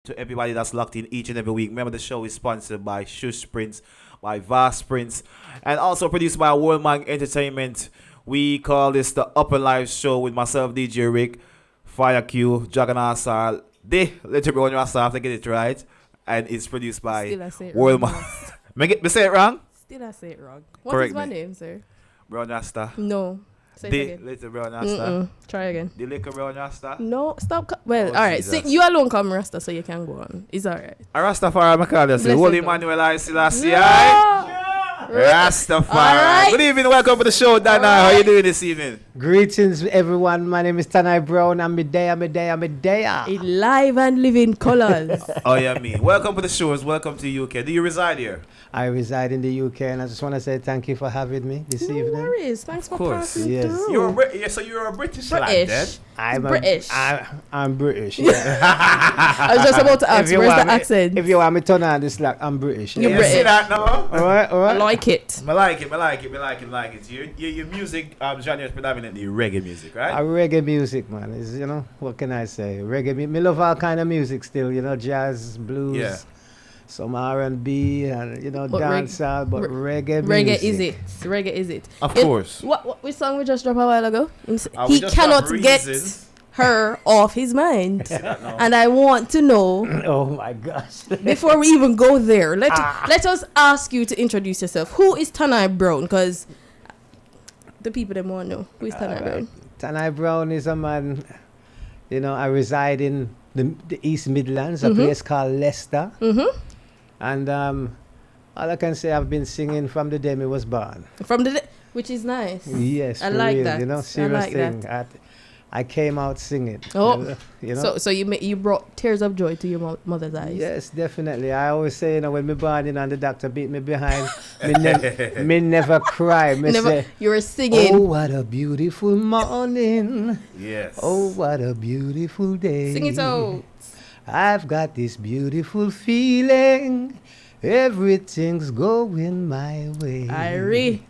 to everybody that's locked in each and every week. Remember, the show is sponsored by Shush Prince, by Vast Prince, and also produced by Worldman Entertainment. We call this the Upnlive show with myself, DJ Rick, Fire Q, Jagana Asar, the Little Brown Rasta, I have to get it right. And it's produced by Worldman. Me say it wrong? Still I say it wrong. What Correct is my me. name, sir? Brown Rasta. No. Say it The again. Little Brown Rasta. Try again. The Little Brown Rasta. No, stop. Well, Oh, all right. Jesus. You alone come Rasta, so you can go on. It's all right. A Rastafari, I call you. Holy No. Emmanuel I Selassie. No. Rastafari. All right. Good evening, welcome to the show, Dana. How you doing this evening? Greetings, everyone. My name is Tanni Brown. I'm Medea. In live and living colors. Oh, yeah, me. Welcome to the shows. Welcome to UK. Do you reside here? I reside in the UK, and I just want to say thank you for having me this No evening. worries. Thanks for course. passing Yes. through. So you're a British lad, then? British. I'm British. I'm British. Yeah. I was just about to ask, you where's want the me- accent? If you want me to turn on this, like I'm British. You're You British. see that now? All right. I like it. I like it. Your music genre is predominantly reggae music, right? Reggae music, man. Is what can I say? Reggae. Me love all kind of music still. Jazz, blues. Yeah. Some R&B and But dancehall, but reggae Reggae music. is it. Of It- course. Which song we just dropped a while ago? We He just cannot have get reasons. her off his mind. See that now? And I want to know, Oh my gosh. before we even go there, let us ask you to introduce yourself. Who is Tanni Brown? Because the people that want to know. Who is Tanni Brown? Tanni Brown is a man, I reside in the East Midlands, a place called Leicester. Mm-hmm. And all I can say, I've been singing from the day I was born. Which is nice. Yes, I for like real, that. serious I like thing. I came out singing. Oh. you know? So you brought tears of joy to your mother's eyes. Yes, definitely. I always say, when me born and the doctor beat me behind, me never cry. Me say, You were singing. oh, what a beautiful morning. Yes. Oh, what a beautiful day. Sing it out. I've got this beautiful feeling. Everything's going my way. Irie.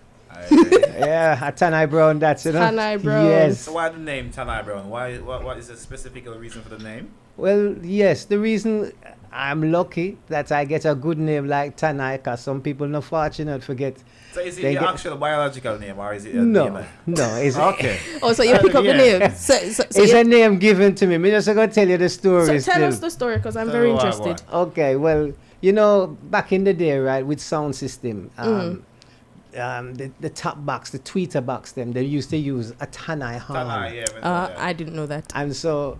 Yeah, Tanni Brown, that's it. Tanni Brown. Yes. So why the name Tanni Brown? What is the specific reason for the name? Well, yes, the reason I'm lucky that I get a good name like Tanni, because some people not fortunate forget. So is it They your get- actual biological name or is it a No, name? no, it's Okay. Oh, so you pick up the Yeah. name. So it's a name given to me. Me just gonna tell you the story. tell still. us the story, because I'm Tell very me why, interested. Okay, well, back in the day, right, with sound system, the top box, the tweeter box, they used to use a Tanni horn. Tanni, yeah. I didn't know that. And so,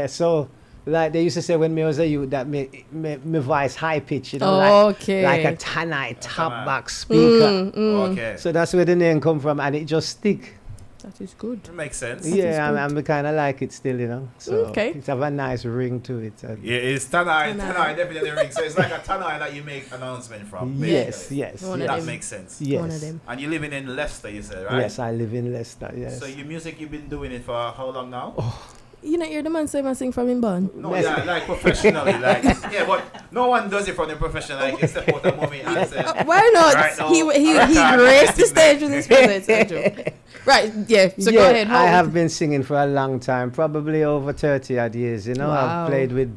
so like they used to say when me was a youth that me voice high pitch, Okay. like a Tanni top Tanni. box speaker. Okay. So that's where the name come from, and it just stick. That is good. It makes sense. Yeah, good. and we kind of like it still, So Okay. it have a nice ring to it. Yeah, it's Tanni. Tanni. Tanni definitely rings. So it's like a Tanni that you make announcement from. Yes, basically. yes, One of That them. makes sense. yes. One of them. And you're living in Leicester, you said, right? Yes, I live in Leicester. Yes. So your music, you've been doing it for how long now? You're the man saying I sing from him born. No, yeah, like professionally, yeah, but no one does it from the profession. Like you step out a moment and say, Why not? Right now, he graced the stage with his presence. I joke. Right, yeah. So go ahead. I have been singing for a long time, probably over 30 odd years. Wow. I've played with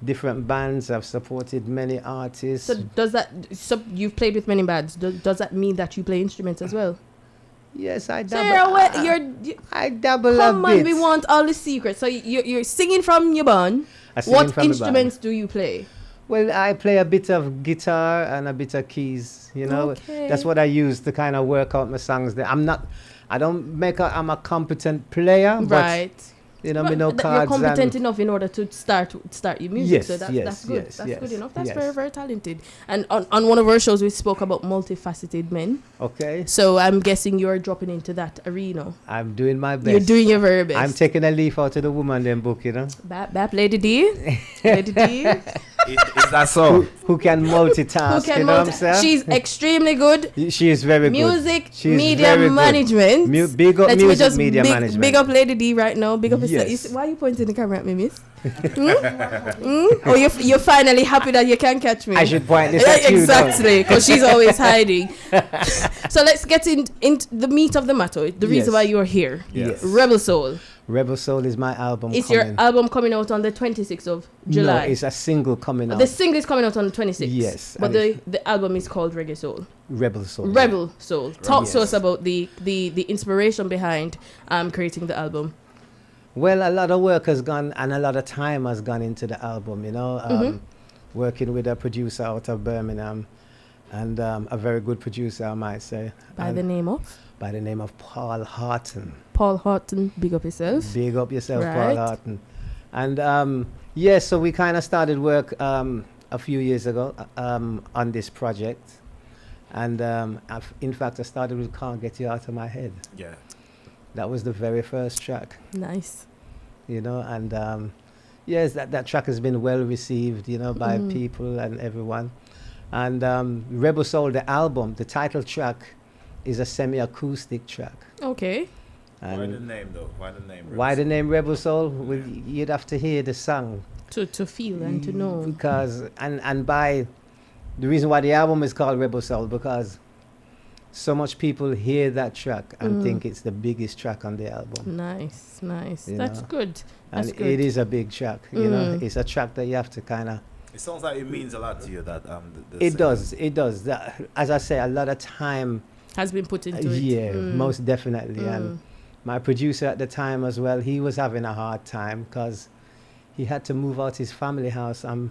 different bands. I've supported many artists. So does that? So you've played with many bands. Does that mean that you play instruments as well? Yes, I So dabble. I dabble come a on, bit. we want all the secrets. So you're singing from your band. I sing What from the instruments do you play? Well, I play a bit of guitar and a bit of keys. Okay. That's what I use to kind of work out my songs. I'm a competent player, Right. but me Well, no you're cards. competent and enough in order to start your music. Yes, So that's yes, good. yes, That's yes, good enough. That's yes. very, very talented. And on one of our shows, we spoke about multifaceted men. Okay, So I'm guessing you're dropping into that arena. I'm doing my best. You're doing your very best. I'm taking a leaf out of the woman them book, Bap Lady D. Lady D. is that so? who can multitask. Who can you know what I'm saying? She's extremely good. She is very good. Music, She's media very good. management. Big up Let me music just media management. big up Lady D right now. Big up yourself. Yes. Why are you pointing the camera at me, miss? Oh, you're finally happy that you can catch me. I should point this Yeah, at you. exactly, because she's always hiding. So let's get into the meat of the matter. The reason Yes. why you're here. Yes. Rebel Soul. Rebel Soul is my album. Is coming. your album coming out on the 26th of July? No, it's a single coming out. The single is coming out on the 26th. Yes, But and the album is called Reggae Soul. Rebel Soul. Rebel Soul. Talk to Yes. us about the inspiration behind creating the album. Well, a lot of work has gone and a lot of time has gone into the album, you know. Working with a producer out of Birmingham and a very good producer, I might say. By the name of? By the name of Paul Horton. Paul Horton, big up yourself. Big up yourself, Right. Paul Horton. And yeah, so we kind of started work a few years ago on this project. And in fact, I started with Can't Get You Out of My Head. Yeah. That was the very first track, Nice. you know, and yes, that track has been well received, you know, by people and everyone. And Rebel Soul, the album, the title track is a semi-acoustic track. Okay. Why the And name though? Why the name? why the name Rebel Soul? Well, you'd have to hear the song. To feel and to know. Because, and by the reason why the album is called Rebel Soul, because so much people hear that track and think it's the biggest track on the album. Nice. You That's know. good. And That's good. it is a big track, you know. It's a track that you have to kind of... It sounds like it means a lot to you that It does. As I say, a lot of time, Has been put into it. yeah, most definitely. And my producer at the time as well, he was having a hard time because he had to move out his family house and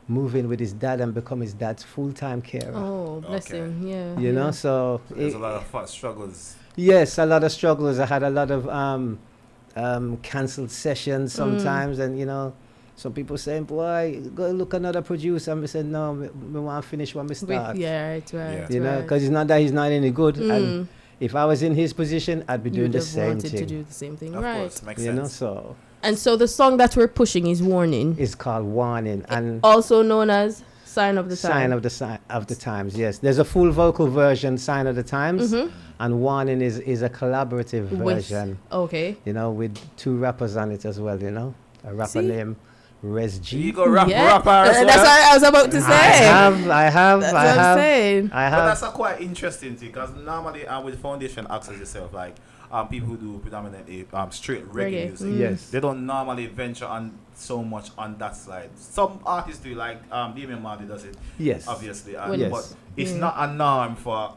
move in with his dad and become his dad's full-time carer. Oh, bless Okay. him. Yeah. You know, so There's a lot of struggles. yes, a lot of struggles. I had a lot of cancelled sessions sometimes, and you know, some people saying, "Boy, go look another producer." And we said, "No, we want to finish when we start." Yeah, right. Yeah. You know, right. because it's not that he's not any good. And if I was in his position, I'd be doing You'd the have same wanted to thing. do the same thing. Of Right. course, makes You know, sense. so And so the song that we're pushing is Warning, it's called Warning and also known as Sign of the Sign Times. of the Times. Yes, there's a full vocal version, Sign of the Times, and Warning is a collaborative version. Okay. You know, with two rappers on it as well. You know, a rapper See? named Res G. You go rapper That's as what well. I was about to say. I have, That's what I'm saying. I But have. that's a quite interesting thing because normally with foundation acts as yourself, like people who do predominantly straight reggae music, Yes. they don't normally venture on so much on that side. Some artists do, like Damian Marley does it, Yes. obviously, Well, Yes. but it's Yeah. not a norm for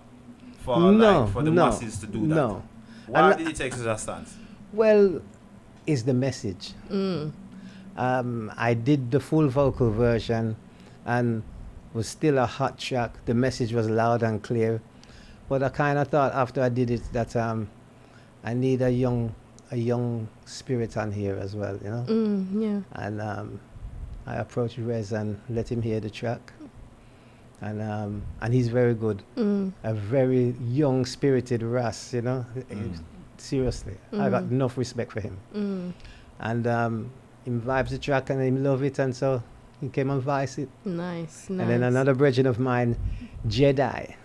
No, like, for the no, masses to do that. no. Why And did you take such a stance? Well, is the message. I did the full vocal version and was still a hot track. The message was loud and clear. But I kind of thought after I did it that I need a young spirit on here as well, you know. Yeah. And I approached Rez and let him hear the track. And he's very good. A very young spirited Ras, you know. Seriously, I got enough respect for him. And he vibes the track and he love it, and so he came and voiced it. Nice. And then another brethren of mine, Jedi.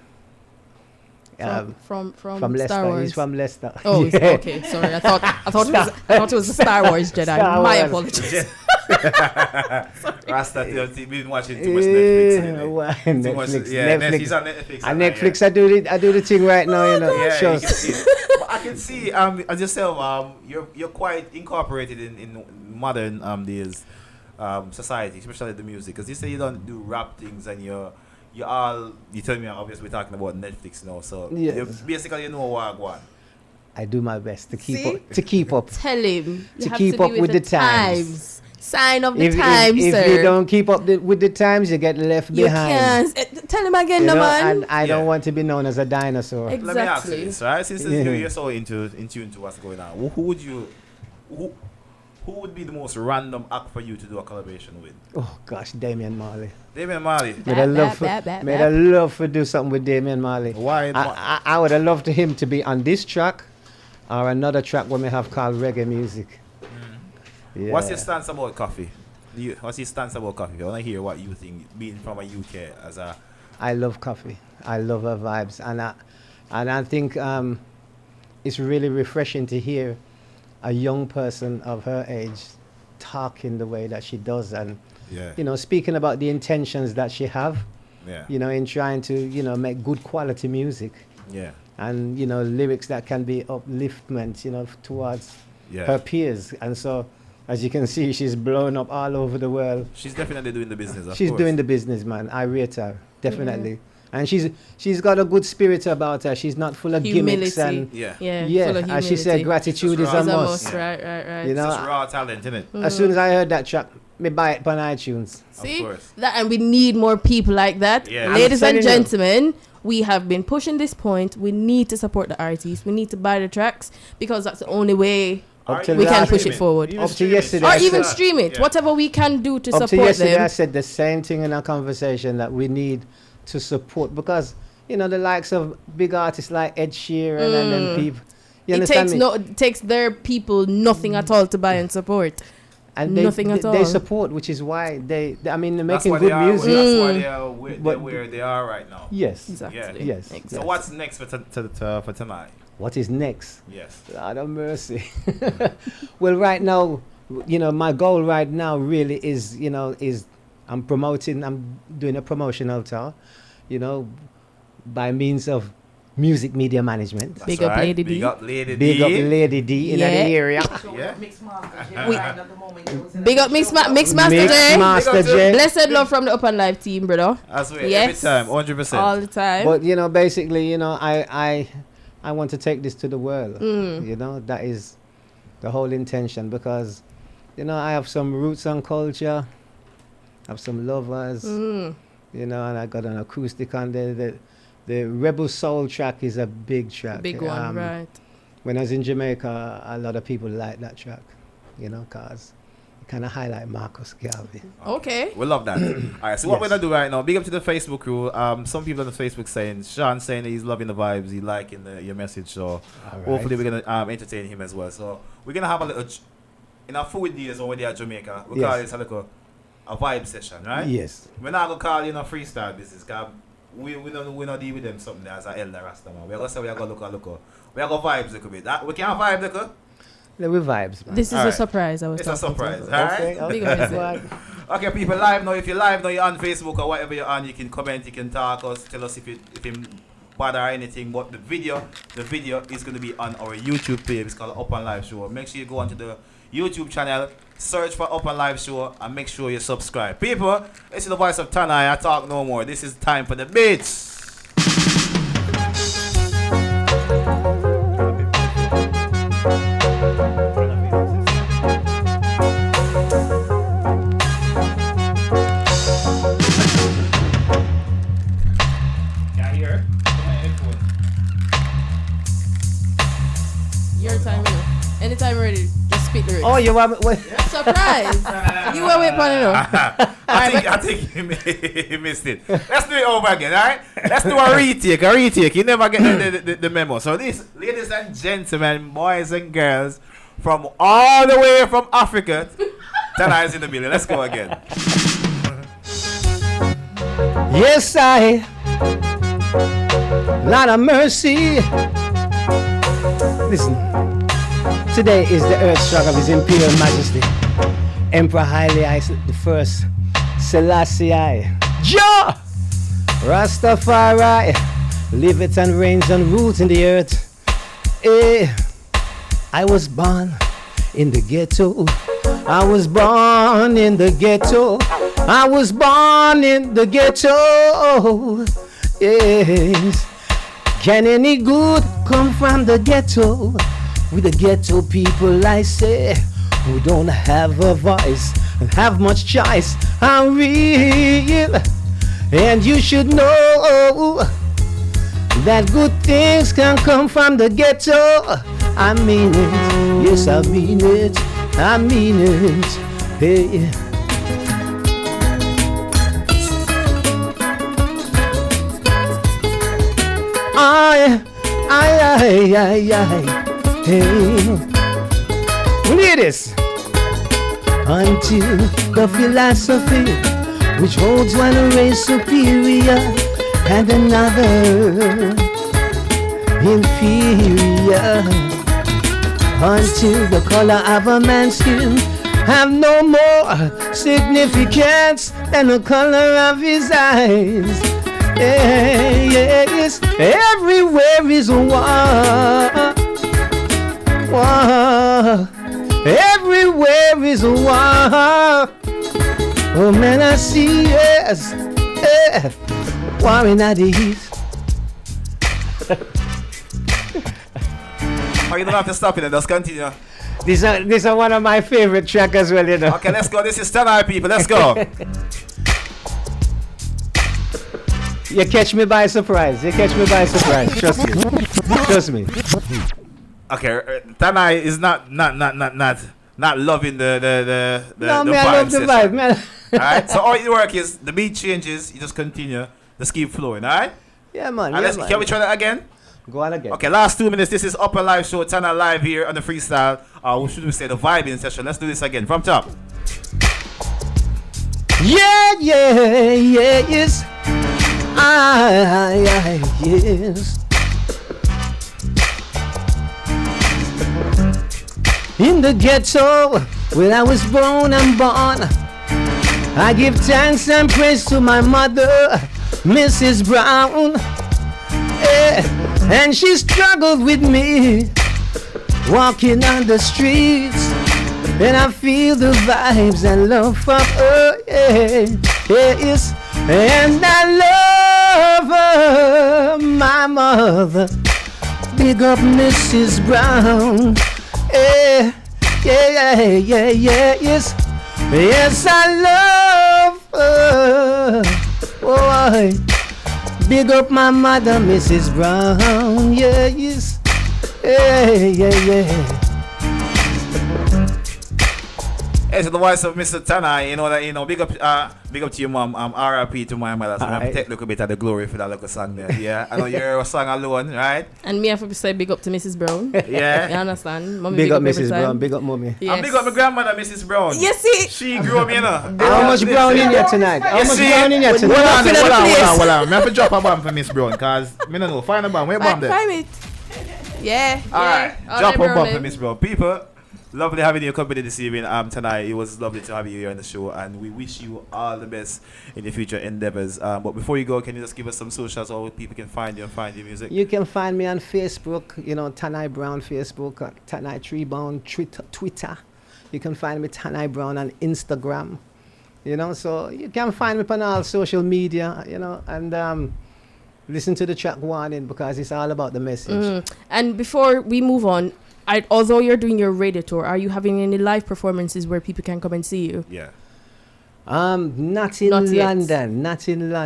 From From Leicester. Star Wars. He's from Leicester. Oh, Yeah. okay. Sorry, I thought it was a Star Wars Jedi. Star My Wars. apologies. Rasta, you've been watching too much Netflix. Yeah, Lately. why? Too much, Netflix. yeah, Netflix. he's on Netflix. On Netflix, I do the thing right now, you know. Yeah, you Shows. can see. But I can see as yourself, you're quite incorporated in modern days society, especially the music. Because you say you don't do rap things, and you tell me obviously we're talking about Netflix now, so Yes. basically you know what I want. I do my best to keep See? up. To keep up. Tell him To have keep be up with the times. Sign of the If times, sir. you don't keep up with the times, you get left You behind. can't. Tell him again, You no know, man. and I don't Yeah. want to be known as a dinosaur. Exactly. Let me ask you this, right? Since Yeah. you're so in tune to what's going on, who would be the most random act for you to do a collaboration with? Oh gosh, Damian Marley. Damian Marley. Made I love Bap. to do something with Damian Marley. Why? I would have loved him to be on this track or another track we may have called reggae music. Yeah. What's your stance about coffee? What's your stance about coffee? I want to hear what you think, being from a UK as a... I love coffee. I love her vibes, and I think it's really refreshing to hear a young person of her age talking the way that she does, and Yeah. you know, speaking about the intentions that she have, Yeah. you know, in trying to, you know, make good quality music, Yeah. and you know, lyrics that can be upliftment, you know, towards her peers. And so, as you can see, she's blown up all over the world. She's definitely doing the business. Of She's course. doing the business, man. I rate her, definitely. And she's got a good spirit about her. She's not full of gimmicks and Yeah. Full of as she said, humility. gratitude is It's a a must. Right. You know, It's just raw talent, isn't it? as soon as I heard that track, me buy it on iTunes. See course. that, and we need more people like that. Yeah. Ladies I'm and telling you. gentlemen, we have been pushing this point. We need to support the artists. We need to buy the tracks because that's the only way Up till we can last- push it forward. Even Up to streaming. yesterday, Or I even said- stream it. Yeah. Whatever we can do to Up to support yesterday, I them. said the same thing in our conversation that we need to support because the likes of big artists like Ed Sheeran and then people. You It understand takes me? it takes their people nothing at all to buy and support. And nothing at they all. support, which is why they're That's making why good they are, music. That's why they are where, But- where they are right now. Yes. Exactly. Yes. Exactly. So what's next for tonight? What is next? Yes. Lord of mercy. Well, right now, my goal right now really is I'm doing a promotional tour, by means of music media management. That's Big up right. Lady D. Big up Lady Big D. up Lady D in Yeah. the area. Yeah. Big up Mixmaster Mix J. Master Big up to- J. Blessed love from the Upnlive team, brother. That's right. Yes. Every time, 100%. All the time. But basically, I want to take this to the world. That is the whole intention because, I have some roots and culture, have some lovers, and I got an acoustic on there. The Rebel Soul track is a big track. Big one, right. When I was in Jamaica, a lot of people like that track, because it kind of highlight Marcus Garvey. Okay. We love that. All right, so what we're going to do right now, big up to the Facebook crew. Some people on the Facebook saying, Sean saying that he's loving the vibes, he liking your message, so All right. hopefully we're going to entertain him as well. So we're going to have a little, in our food days over there at Jamaica, we call Yes. this a vibe session, right? Yes. We're not going to call freestyle business, because we not deal with them something as an elder Rasta man. We're going to say we're going to look. We're going to vibes a little bit. We can't vibe a little. The vibes, man. This is All a right. surprise. I was It's a talking surprise, about. alright? Okay, Big up okay. yourself. Okay, people, live now. If you're live now, you're on Facebook or whatever you're on, you can comment, you can talk us, tell us if you bother or anything. But the video is going to be on our YouTube page. It's called Upnlive Show. Make sure you go onto the YouTube channel, search for Upnlive Show, and make sure you subscribe. People, this is the voice of Tanni. I talk no more. This is time for the beats. Your time, anytime you're ready, just spit the lyrics. Oh, you want me? Surprise! You were waiting for it. I think he missed it. Let's do it over again, alright? Let's do a retake. You never get the memo. So this, ladies and gentlemen, boys and girls, from all the way from Africa, Tanni is in the building. Let's go again. Yes, I. Lot of mercy. Listen. Today is the earth struck of His Imperial Majesty, Emperor Haile the First Selassie. Jah Rastafari liveth and reigns and rules in the earth. I was born in the ghetto. I was born in the ghetto. I was born in the ghetto. Yes. Can any good come from the ghetto? With the ghetto people, I say, who don't have a voice and have much choice. I'm real, and you should know that good things can come from the ghetto. I mean it, yes I mean it, I mean it. Hey. I. Hey, ladies, until the philosophy which holds one race superior and another inferior, until the color of a man's skin have no more significance than the color of his eyes. Yes, everywhere is war. is a war. Oh man, I see, yes, war in the east. Oh, you don't have to stop it. Just continue. This is one of my favorite tracks as well, you know. Okay, let's go. This is Tanni, people. Let's go. You catch me by surprise. Trust me. Trust me. Okay, Tanni is not loving the No, the man, I love the session. vibe, man. Alright, so all you work is the beat changes, you just continue, just keep flowing, alright? Yeah, man. And Yeah, let's, man. can we try that again? Go on again. Okay, last 2 minutes. This is Upnlive show, Tanni live here on the freestyle. What should we say? The vibing session. Let's do this again from top. Yeah, yes. Yes. In the ghetto, where I was born and born, I give thanks and praise to my mother, Mrs. Brown. And she struggled with me, walking on the streets, and I feel the vibes and love from her, yes. And I love her, my mother. Big up Mrs. Brown. Yes. Yes, I love her. Oh, big up my mother, Mrs. Brown. Yes. Yeah. Hey, so the voice of Mr. Tanni, big up to your mom, RIP to my mother. So I'm take a little bit of the glory for that little song there. Yeah, I know you're a song alone, right? And me have to say big up to Mrs. Brown. Yeah. You understand? Mommy Big up every Mrs. time. Brown, big up mommy. Yes. And big up my grandmother, Mrs. Brown. You see? She grew me, How much brown in here tonight? How You much see? brown in here Hold on, tonight? hold on. I have to drop a bomb for Miss Brown, cause me no know. Find a bomb. Where bomb there? Find it. Yeah. Alright, All drop them a bomb for brown Miss Brown. People, lovely having your company this evening. Tonight it was lovely to have you here on the show, and we wish you all the best in your future endeavors. But before you go, can you just give us some socials so people can find you and find your music? You can find me on Facebook, Tanni Brown Facebook, Tanni Tree Brown Twitter. You can find me Tanni Brown on Instagram. So you can find me on all social media, and listen to the track Warning because it's all about the message. And before we move on, although you're doing your radio tour, are you having any live performances where people can come and see you? Yeah. Not in London.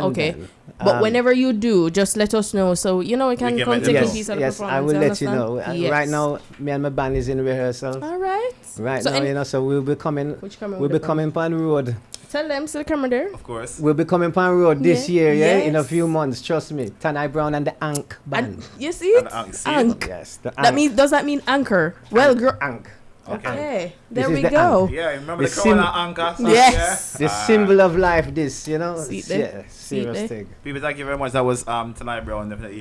Okay. But whenever you do, just let us know so we can can come make take them a know. piece of the Yes, performance. I will let you understand? know. Yes. Right now, me and my band is in rehearsal. All right. Right So now, so we'll be coming. Which camera We'll would be it coming on road. Tell them to the camera there. Of course. We'll be coming on road this Yeah. year, in a Yes. few months. Trust me. Tanni Brown and the Ankh band. And you see it? And see it? Ank. Yes, the Does that mean anchor? Well, girl. Ankh. Okay. Okay. This There is we the go. Yeah, remember The the Corona anchor? song, Yes. The symbol of life, this, See it there? Yeah, See it serious there? thing. People, thank you very much. That was Tanni Brown, definitely.